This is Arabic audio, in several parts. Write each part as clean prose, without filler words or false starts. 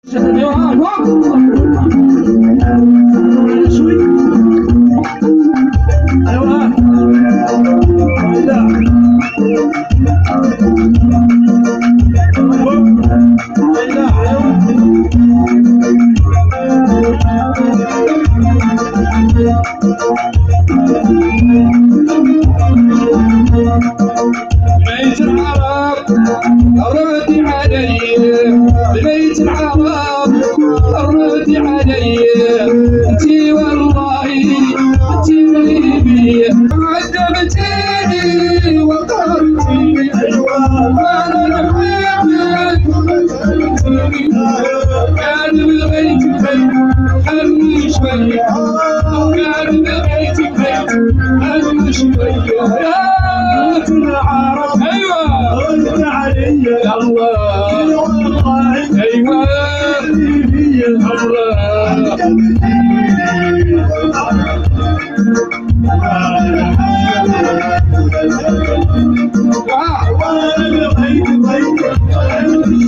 بيت العرب ردي علي، بيت العرب ردي علي، انتي والله انتي غريبي، عذبتيني وقهرتيني، وانا نحبك كان بغيت بيت خلني شوية، كان بغيت بيت خلني شوية يا العرب. ايوه رد علي الله، ايوه وانا بغيت بيت خلني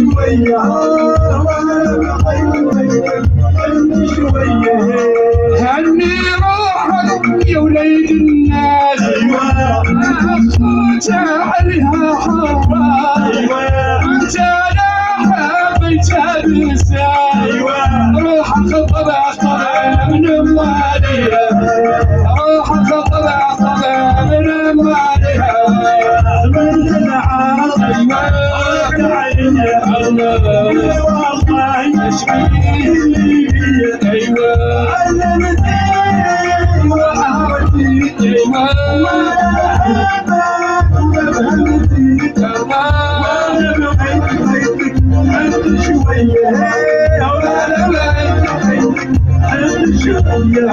شوية، هني روحك يا وليد الناس، أخوت عليها حرام، أنت لا حبيت النساء، روح خطبة طلع من أموالها، روح خطبة طلع من أموالها، من العرب رد علي الله، والله يشفيني ايوه علمتيني وعرفتيني وانا بغيت بيتك انت شويه، وانا بغيت بيتك انت شويه.